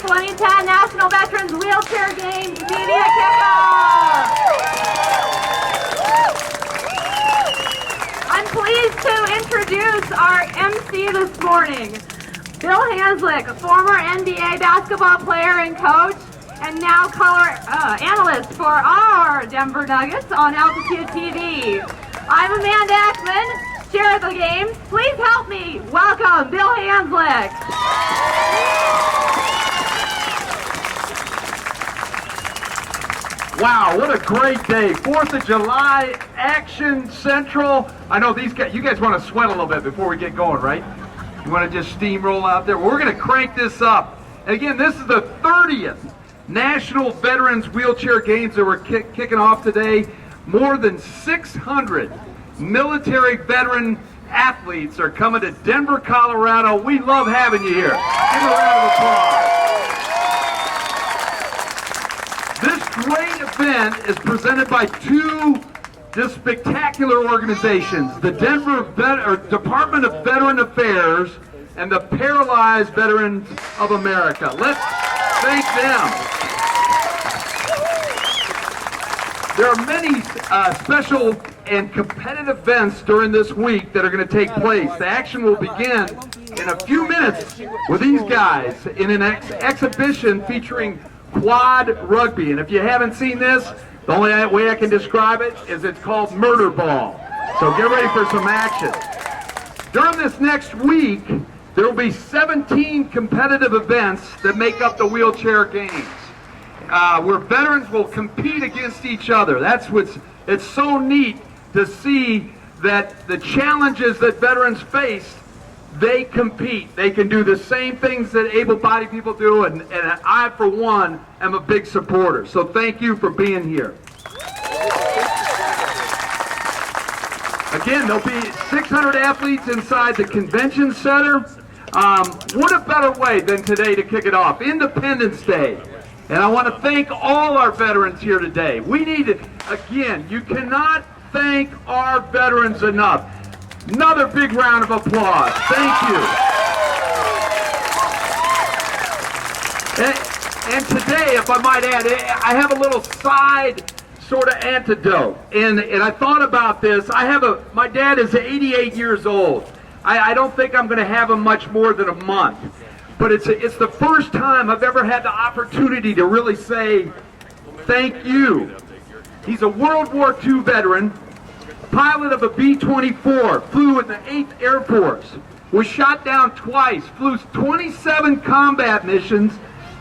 2010 National Veterans Wheelchair Games Media Kickoff. I'm pleased to introduce our MC this morning, Bill Hanslick, a former NBA basketball player and coach, and now color analyst for our Denver Nuggets on Altitude TV. I'm Amanda Ekman, chair of the games. Please help me welcome Bill Hanslick. Wow, what a great day. 4th of July, Action Central. I know these guys, you guys want to sweat a little bit before we get going, right? You want to just steamroll out there? We're going to crank this up. And again, this is the 30th National Veterans Wheelchair Games that we're kicking off today. More than 600 military veteran athletes are coming to Denver, Colorado. We love having you here. Give a round of applause. This great event is presented by two just spectacular organizations, the Denver Department of Veteran Affairs and the Paralyzed Veterans of America. Let's thank them. There are many special and competitive events during this week that are going to take place. The action will begin in a few minutes with these guys in an exhibition featuring quad rugby. And if you haven't seen this, the only way I can describe it is it's called murder ball. So get ready for some action. During this next week, there will be 17 competitive events that make up the wheelchair games, where veterans will compete against each other. It's so neat to see that the challenges that veterans face, they compete. They can do the same things that able-bodied people do, and I, for one, am a big supporter. So thank you for being here. Again, there'll be 600 athletes inside the convention center. What a better way than today to kick it off? Independence Day. And I want to thank all our veterans here today. We need to, again, you cannot thank our veterans enough. Another big round of applause. Thank you. And today, if I might add, I have a little side sort of antidote. And I thought about this. My dad is 88 years old. I don't think I'm going to have him much more than a month. But it's the first time I've ever had the opportunity to really say thank you. He's a World War II veteran, pilot of a B-24, flew in the 8th Air Force, was shot down twice, flew 27 combat missions,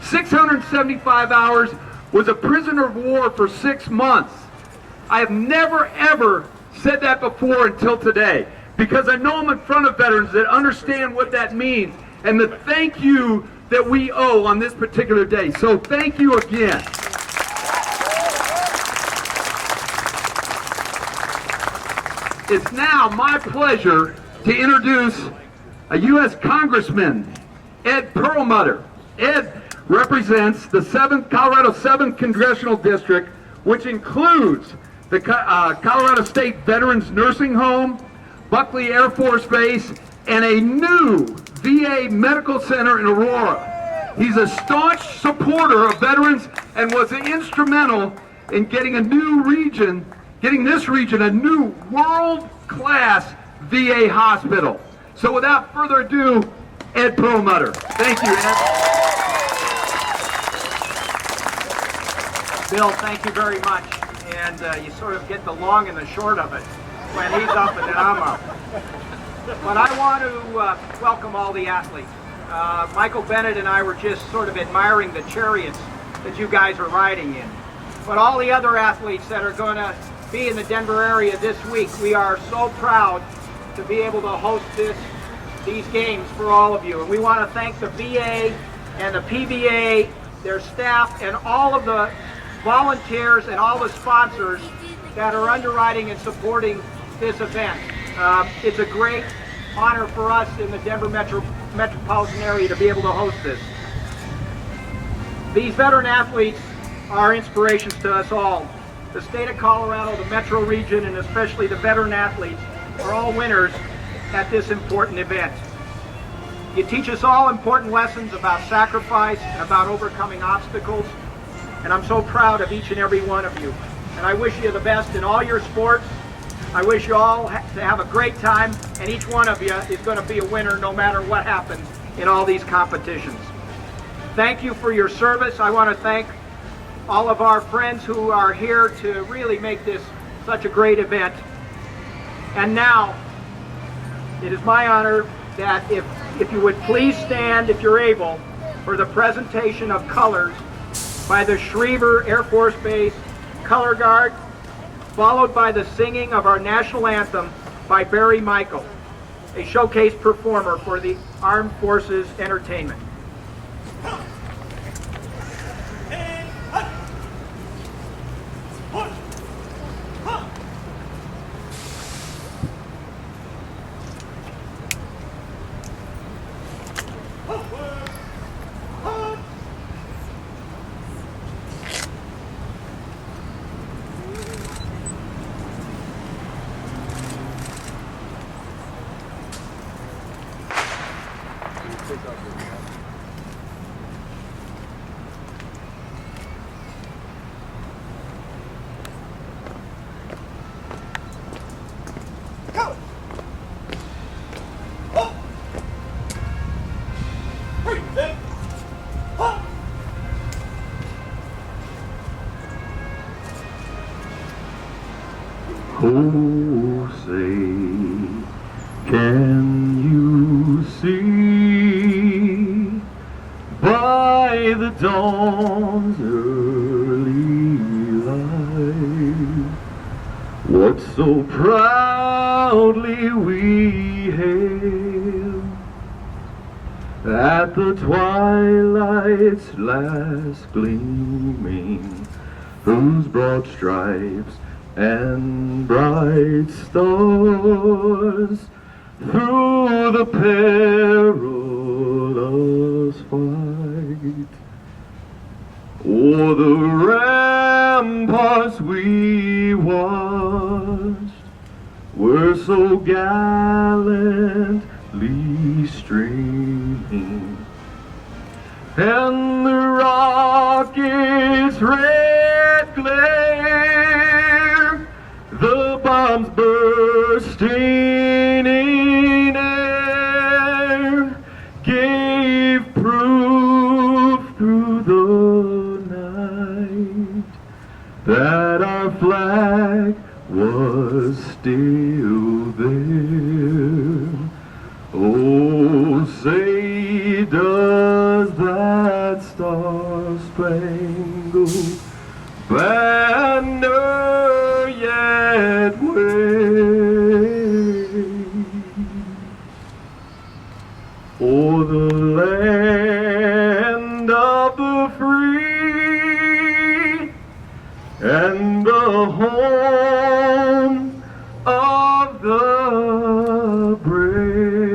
675 hours, was a prisoner of war for 6 months. I have never, ever said that before until today, because I know I'm in front of veterans that understand what that means and the thank you that we owe on this particular day. So thank you again. It's now my pleasure to introduce a U.S. Congressman, Ed Perlmutter. Ed represents the Colorado 7th Congressional District, which includes the Colorado State Veterans Nursing Home, Buckley Air Force Base, and a new VA Medical Center in Aurora. He's a staunch supporter of veterans and was instrumental in getting this region a new world-class VA hospital. So without further ado, Ed Perlmutter. Thank you, Ed. Bill, thank you very much. And you sort of get the long and the short of it when he's up and then I'm up. But I want to welcome all the athletes. Michael Bennett and I were just sort of admiring the chariots that you guys are riding in. But all the other athletes that are going to be in the Denver area this week, we are so proud to be able to host these games for all of you. And we want to thank the VA and the PVA, their staff, and all of the volunteers and all the sponsors that are underwriting and supporting this event. It's a great honor for us in the Denver metropolitan area to be able to host this. These veteran athletes are inspirations to us all. The state of Colorado, the metro region, and especially the veteran athletes are all winners at this important event. You teach us all important lessons about sacrifice and about overcoming obstacles, and I'm so proud of each and every one of you. And I wish you the best in all your sports. I wish you all to have a great time, and each one of you is going to be a winner no matter what happens in all these competitions. Thank you for your service. I want to thank all of our friends who are here to really make this such a great event. And now, it is my honor that if you would please stand, if you're able, for the presentation of colors by the Schriever Air Force Base Color Guard, followed by the singing of our national anthem by Barry Michael, a showcase performer for the Armed Forces Entertainment. Oh, say, can you see by the dawn's early light what so proudly we hailed at the twilight's last gleaming, whose broad stripes and bright stars through the perilous fight o'er the ramparts we watched were so gallantly streaming, and the rocket's red glare, the bombs bursting in air, gave proof through the night that our flag was still there. Oh, say does that star-spangled banner yet wave o'er the land of the free and the home of the brave?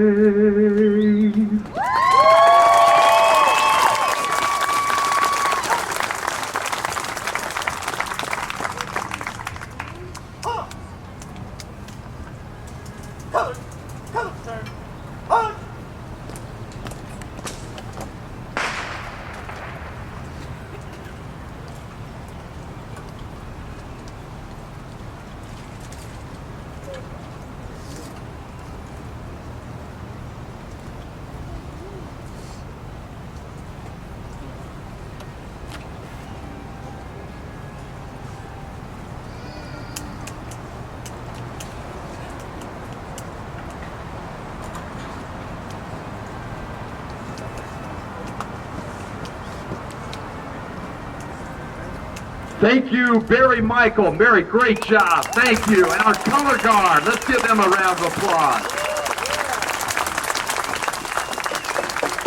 Thank you, Barry Michael. Barry, great job. Thank you. And our color guard, let's give them a round of applause.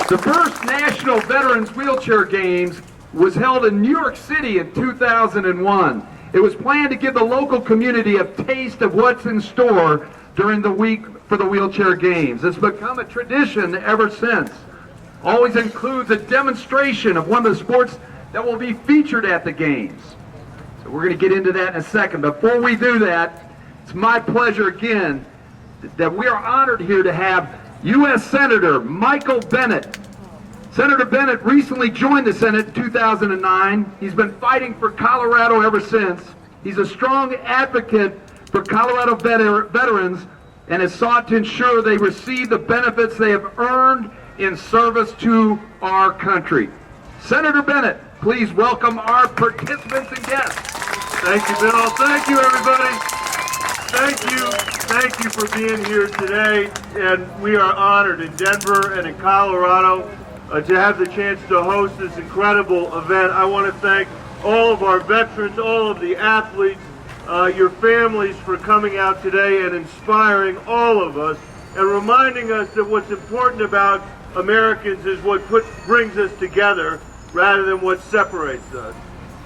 The first National Veterans Wheelchair Games was held in New York City in 2001. It was planned to give the local community a taste of what's in store during the week for the Wheelchair Games. It's become a tradition ever since. Always includes a demonstration of one of the sports that will be featured at the games. So we're going to get into that in a second. Before we do that, it's my pleasure again that we are honored here to have U.S. Senator Michael Bennett. Senator Bennett recently joined the Senate in 2009. He's been fighting for Colorado ever since. He's a strong advocate for Colorado veterans and has sought to ensure they receive the benefits they have earned in service to our country. Senator Bennett, please welcome our participants and guests. Thank you, Bill. Thank you, everybody. Thank you for being here today. And we are honored in Denver and in Colorado to have the chance to host this incredible event. I want to thank all of our veterans, all of the athletes, your families for coming out today and inspiring all of us and reminding us that what's important about Americans is what brings us together rather than what separates us.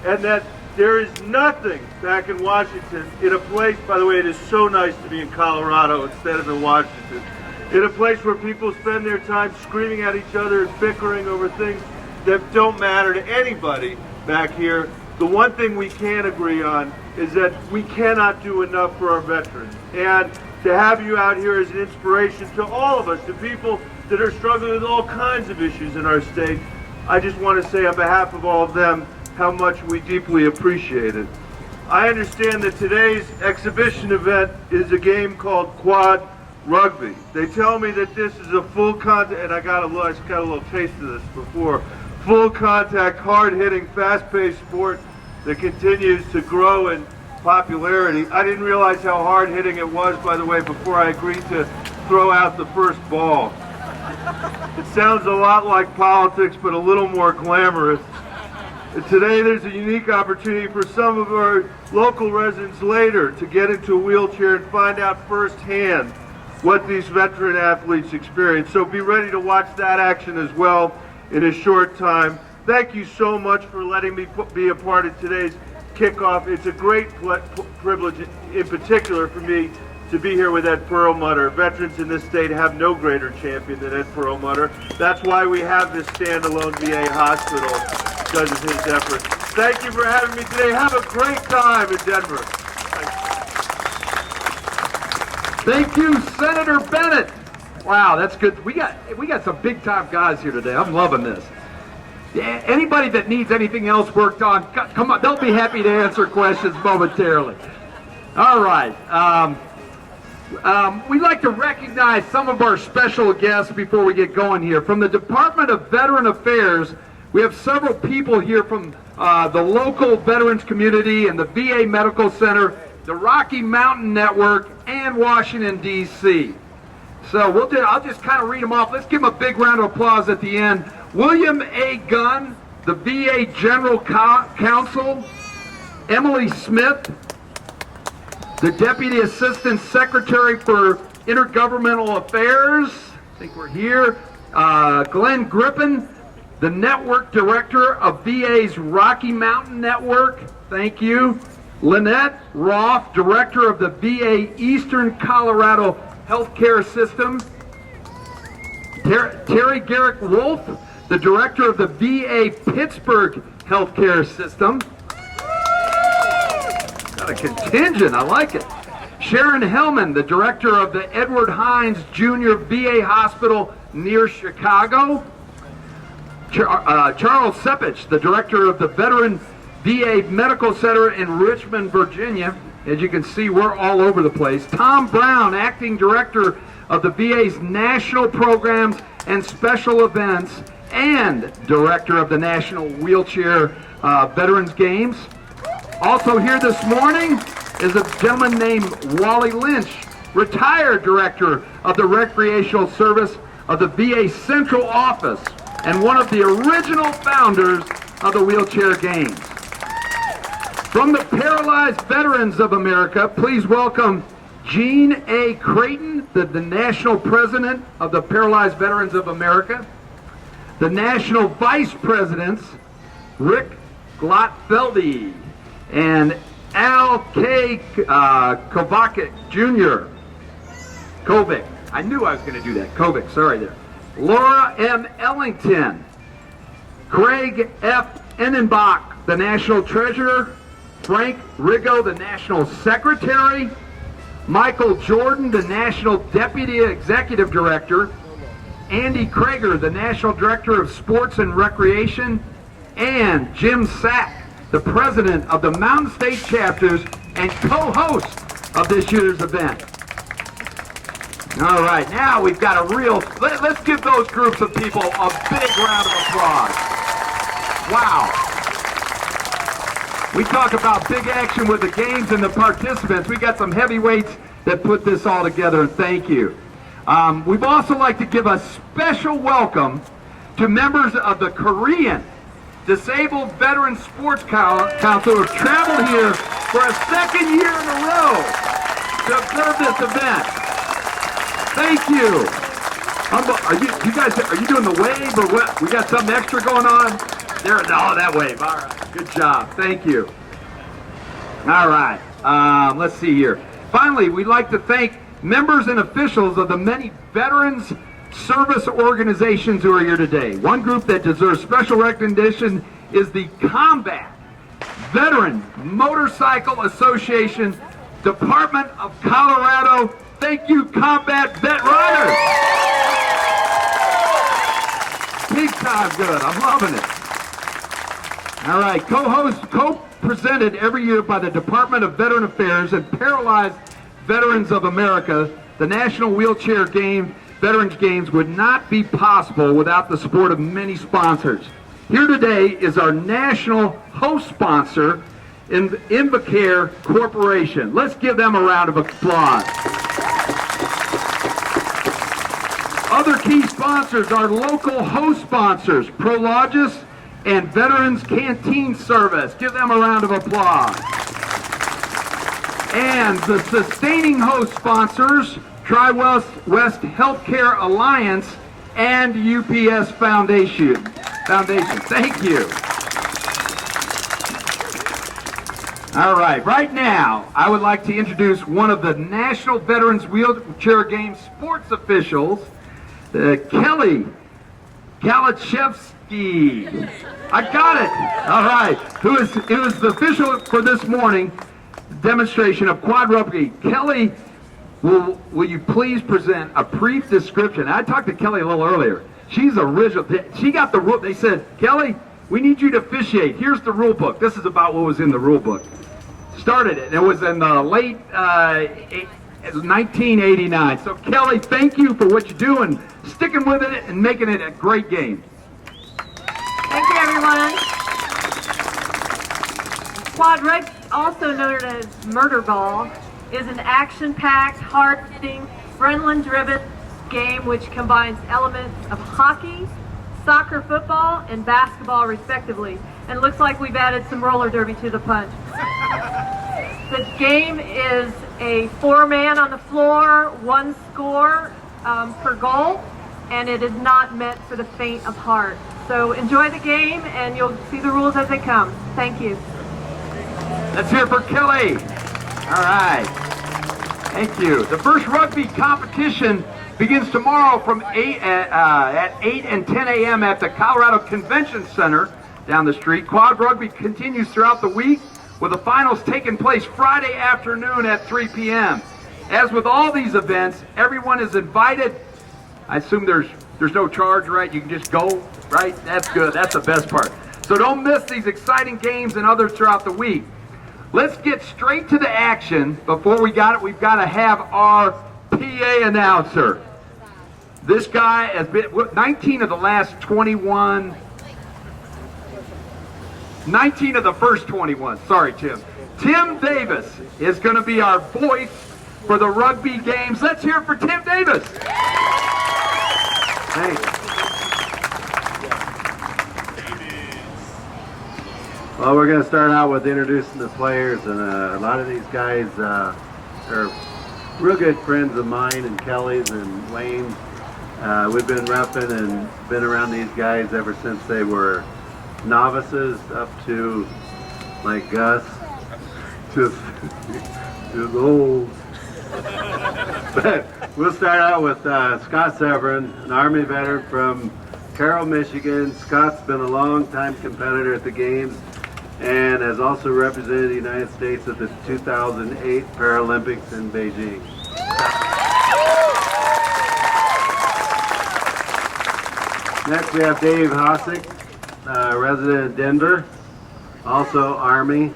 And that there is nothing back in Washington, in a place, by the way, it is so nice to be in Colorado instead of in Washington, in a place where people spend their time screaming at each other and bickering over things that don't matter to anybody back here. The one thing we can agree on is that we cannot do enough for our veterans. And to have you out here is an inspiration to all of us, to people that are struggling with all kinds of issues in our state. I just want to say on behalf of all of them how much we deeply appreciate it. I understand that today's exhibition event is a game called quad rugby. They tell me that this is a full contact, and I got a little taste of this before, full contact, hard-hitting, fast-paced sport that continues to grow in popularity. I didn't realize how hard-hitting it was, by the way, before I agreed to throw out the first ball. It sounds a lot like politics, but a little more glamorous. And today there's a unique opportunity for some of our local residents later to get into a wheelchair and find out firsthand what these veteran athletes experience. So be ready to watch that action as well in a short time. Thank you so much for letting me be a part of today's kickoff. It's a great privilege, in particular for me, to be here with Ed Perlmutter. Veterans in this state have no greater champion than Ed Perlmutter. That's why we have this standalone VA hospital, because of his efforts. Thank you for having me today. Have a great time in Denver. Thank you, Senator Bennett. Wow, that's good. We got some big time guys here today. I'm loving this. Yeah, anybody that needs anything else worked on, come on, they'll be happy to answer questions momentarily. All right. We'd like to recognize some of our special guests before we get going here. From the Department of Veteran Affairs, we have several people here from the local veterans community and the VA Medical Center, the Rocky Mountain Network, and Washington, D.C. So I'll just kind of read them off. Let's give them a big round of applause at the end. William A. Gunn, the VA General Counsel. Emily Smith, the Deputy Assistant Secretary for Intergovernmental Affairs. I think we're here. Glenn Griffin, the Network Director of VA's Rocky Mountain Network. Thank you. Lynette Roth, Director of the VA Eastern Colorado Healthcare System. Terry Garrick Wolf, the Director of the VA Pittsburgh Healthcare System. Got a contingent, I like it. Sharon Hellman, the Director of the Edward Hines Jr. VA Hospital near Chicago. Charles Sepich, the Director of the Veteran VA Medical Center in Richmond, Virginia. As you can see, we're all over the place. Tom Brown, Acting Director of the VA's National Programs and Special Events and Director of the National Wheelchair Veterans Games. Also here this morning is a gentleman named Wally Lynch, Retired Director of the Recreational Service of the VA Central Office and one of the original founders of the Wheelchair Games. From the Paralyzed Veterans of America, please welcome Gene A. Creighton, the National President of the Paralyzed Veterans of America. The National Vice Presidents, Rick Glotfeldy and Al K. Kovacic Jr. Kovic. I knew I was going to do that. Kovic, sorry there. Laura M. Ellington. Craig F. Enenbach, the National Treasurer. Frank Rigo, the National Secretary. Michael Jordan, the National Deputy Executive Director. Andy Krager, the National Director of Sports and Recreation, and Jim Sack, the President of the Mountain State Chapters and co-host of this year's event. All right, now we've got a real, let's give those groups of people a big round of applause. Wow. We talk about big action with the games and the participants. We got some heavyweights that put this all together, and thank you. We'd also like to give a special welcome to members of the Korean Disabled Veteran Sports Council who have traveled here for a second year in a row to observe this event. Thank you. Are you doing the wave or what? We got something extra going on? There, oh, that wave. All right. Good job. Thank you. All right. Let's see here. Finally, we'd like to thank members and officials of the many veterans service organizations who are here today. One group that deserves special recognition is the Combat Veteran Motorcycle Association, Department of Colorado. Thank you, Combat Vet Riders. Big time good. I'm loving it. All right, co-presented every year by the Department of Veteran Affairs and Paralyzed Veterans of America, the National Wheelchair Veterans Games would not be possible without the support of many sponsors. Here today is our national host sponsor, Invacare Corporation. Let's give them a round of applause. Other key sponsors are local host sponsors, Prologis and Veterans Canteen Service. Give them a round of applause. And the sustaining host sponsors, Tri-West Healthcare Alliance and UPS Foundation. Thank you. All right, right now, I would like to introduce one of the National Veterans Wheelchair Games sports officials, Kelly Kalachevsky. I got it. All right. Who is the official for this morning demonstration of quad rugby. Kelly, will you please present a brief description? I talked to Kelly a little earlier. She's original. She got the rule. They said, Kelly, we need you to officiate. Here's the rule book. This is about what was in the rule book. Started it. It was in the late 1989. So Kelly, thank you for what you're doing, sticking with it and making it a great game. Thank you, everyone. Quad rugby, also known as murder ball, is an action-packed, hard-hitting, adrenaline-driven game which combines elements of hockey, soccer, football, and basketball, respectively. And it looks like we've added some roller derby to the punch. The game is a 4-man on the floor, 1 score per goal, and it is not meant for the faint of heart. So enjoy the game, and you'll see the rules as they come. Thank you. Let's hear it for Kelly. All right. Thank you. The first rugby competition begins tomorrow from at 8 and 10 a.m. at the Colorado Convention Center down the street. Quad rugby continues throughout the week, with the finals taking place Friday afternoon at 3 p.m. As with all these events, everyone is invited. I assume there's no charge, right? You can just go, right? That's good. That's the best part. So don't miss these exciting games and others throughout the week. Let's get straight to the action. Before we've got to have our PA announcer. This guy has been 19 of the last 21. 19 of the first 21. Sorry, Tim. Tim Davis is going to be our voice for the rugby games. Let's hear it for Tim Davis. Thanks. Well, we're going to start out with introducing the players, and a lot of these guys are real good friends of mine and Kelly's and Wayne's. We've been repping and been around these guys ever since they were novices up to like Gus, just old. But we'll start out with Scott Severin, an Army veteran from Carroll, Michigan. Scott's been a long-time competitor at the games and has also represented the United States at the 2008 Paralympics in Beijing. Next we have Dave Hosick, resident of Denver, also Army,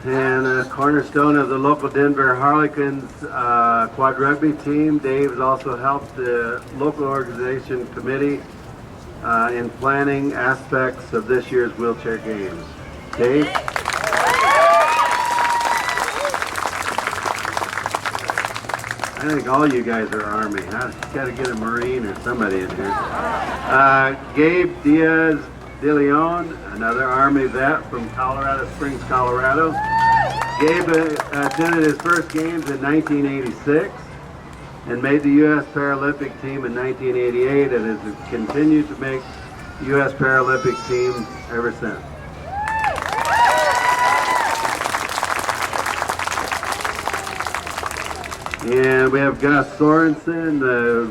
and a cornerstone of the local Denver Harlequins quad rugby team. Dave has also helped the local organization committee in planning aspects of this year's wheelchair games. Dave? I think all you guys are Army. Huh? Got to get a Marine or somebody in here. Gabe Diaz de Leon, another Army vet from Colorado Springs, Colorado. Gabe attended his first games in 1986 and made the U.S. Paralympic team in 1988 and has continued to make U.S. Paralympic teams ever since. And we have Gus Sorensen,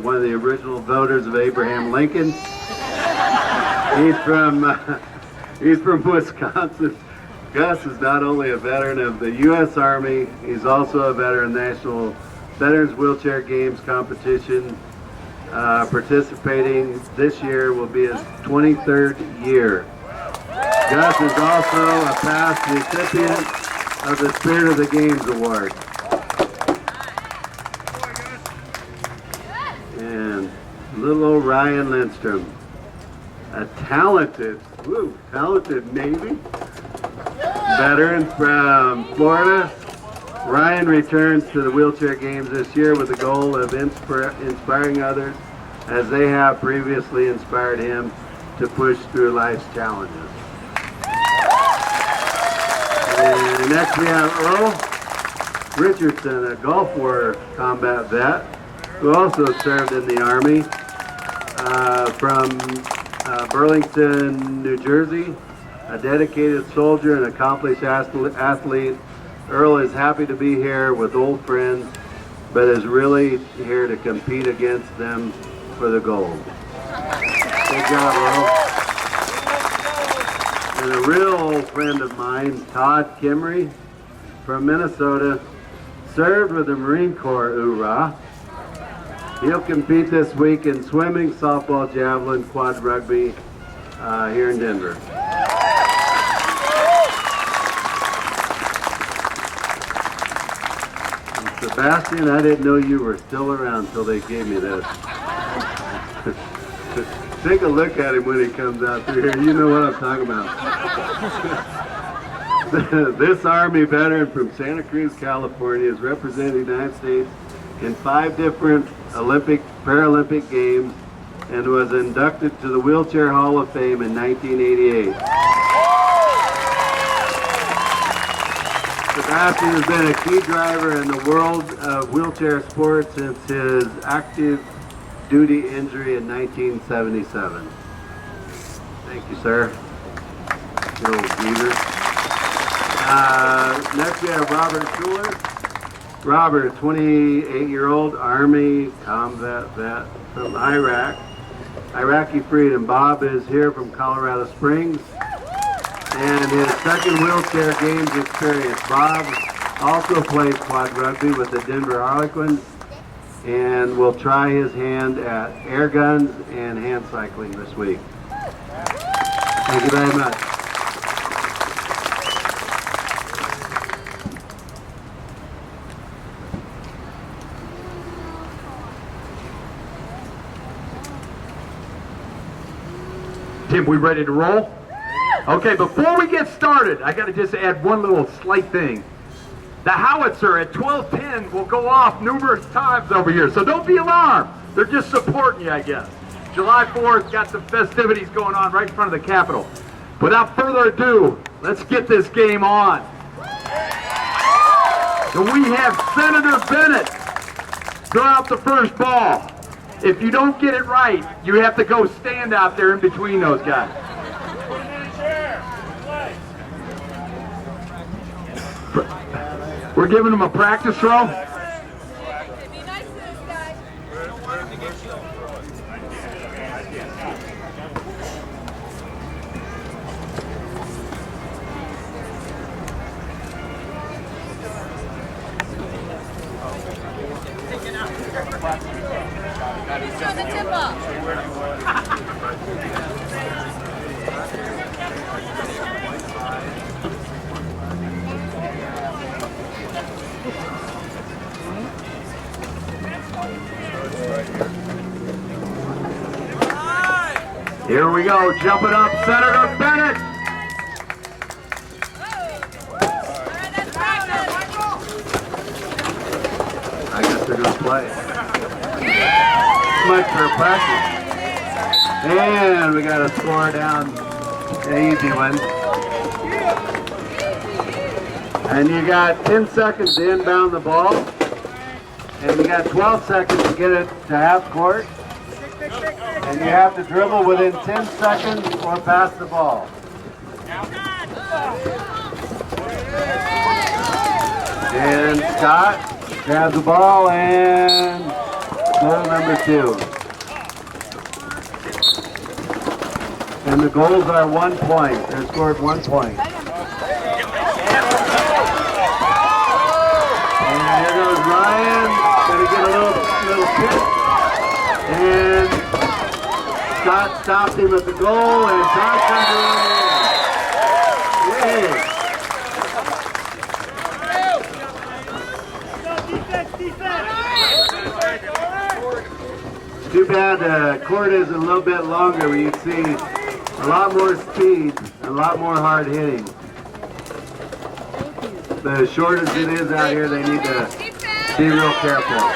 one of the original voters of Abraham Lincoln. He's from Wisconsin. Gus is not only a veteran of the U.S. Army, he's also a veteran National Veterans Wheelchair Games competition. Participating this year will be his 23rd year. Gus is also a past recipient of the Spirit of the Games Award. And little old Ryan Lindstrom, a talented Navy veteran from Florida. Ryan returns to the wheelchair games this year with the goal of inspiring others as they have previously inspired him to push through life's challenges. And next we have Earl Richardson, a Gulf War combat vet who also served in the Army from Burlington, New Jersey. A dedicated soldier and accomplished athlete, Earl is happy to be here with old friends, but is really here to compete against them for the gold. Good job, Earl. And a real old friend of mine, Todd Kimry from Minnesota, served with the Marine Corps, hoorah. He'll compete this week in swimming, softball, javelin, quad rugby here in Denver. Sebastian, I didn't know you were still around until they gave me this. Take a look at him when he comes out through here. You know what I'm talking about. This Army veteran from Santa Cruz, California, has represented the United States in 5 different Paralympic Games and was inducted to the Wheelchair Hall of Fame in 1988. Sebastian has been a key driver in the world of wheelchair sports since his active duty injury in 1977. Thank you, sir. You old beaver. Next we have Robert Schuler. Robert, 28-year-old Army combat vet from Iraq. Iraqi freedom. Bob is here from Colorado Springs. And his second wheelchair games experience. Bob also plays quad rugby with the Denver Harlequins and will try his hand at air guns and hand cycling this week. Thank you very much. Tim, we ready to roll? Okay, before we get started, I got to just add one little slight thing. The howitzer at 12:10 will go off numerous times over here, so don't be alarmed. They're just supporting you, I guess. July 4th got some festivities going on right in front of the Capitol. Without further ado, let's get this game on. And we have Senator Bennett throw out the first ball. If you don't get it right, you have to go stand out there in between those guys. We're giving them a practice throw. Be nice to this guy. Show the tip off. Here we go, jumping up, Senator Bennett. I guess they're going to play. Much for practice. And we got a score down, an easy one. And you got 10 seconds to inbound the ball. And you got 12 seconds to get it to half court. And you have to dribble within 10 seconds or pass the ball. And Scott grabs the ball and goal number 2. And the goals are 1 point. They're scored 1 point. And here goes Ryan. Gonna get a little kick. And Scott stopped him at the goal, and Todd comes in. Yay! Too bad the court is a little bit longer where you see a lot more speed, a lot more hard hitting. But as short as it is out here, they need to be real careful.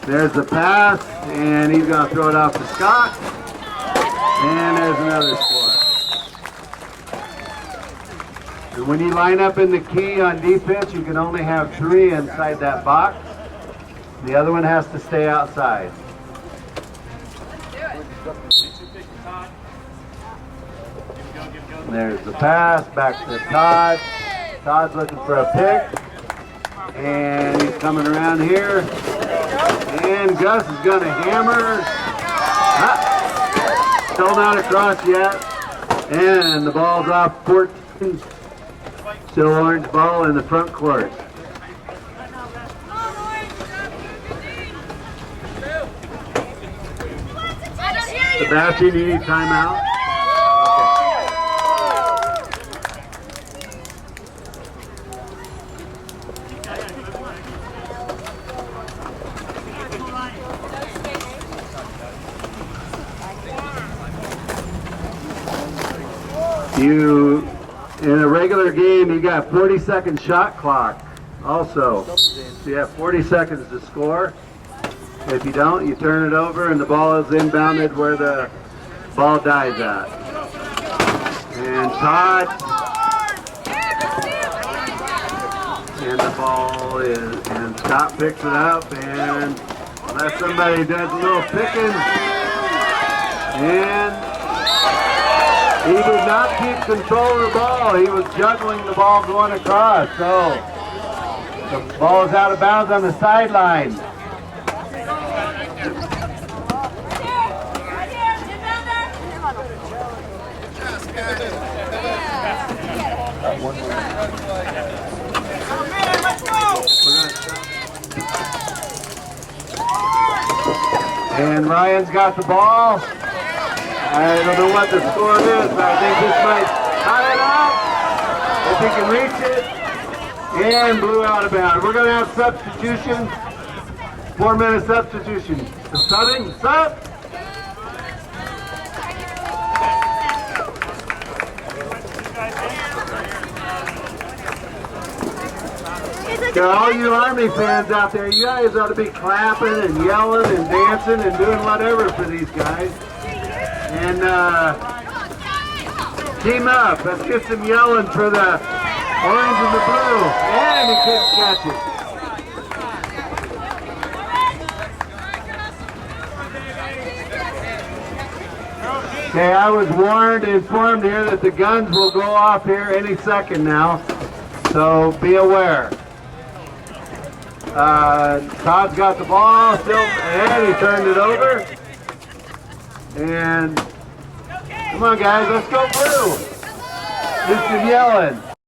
There's the pass, and he's going to throw it off to Scott. And there's another score. And when you line up in the key on defense, you can only have 3 inside that box. The other one has to stay outside. There's the pass, back to Todd. Todd's looking for a pick. And he's coming around here. And Gus is going to hammer. Still not across yet. And the ball's off 14. Still orange ball in the front court. Sebastian, you need timeout? In a regular game, you got 40-second shot clock also. So you have 40 seconds to score. If you don't, you turn it over and the ball is inbounded where the ball dies at. And Todd. And the ball is, and Scott picks it up and unless somebody does a little picking. And he did not keep control of the ball. He was juggling the ball going across. So the ball is out of bounds on the sideline. And Ryan's got the ball. I don't know what the score is, but I think this might tie it up. If he can reach it. And blew out of bounds. We're going to have substitution. 4-minute substitution. The subbing, sub. To all you Army fans out there, you guys ought to be clapping and yelling and dancing and doing whatever for these guys. And team up. Let's get some yelling for the orange and the blue. And he couldn't catch it. Okay, I was informed here that the guns will go off here any second now. So be aware. Todd's got the ball still, and he turned it over. And come on, guys, let's go blue. Do some yelling.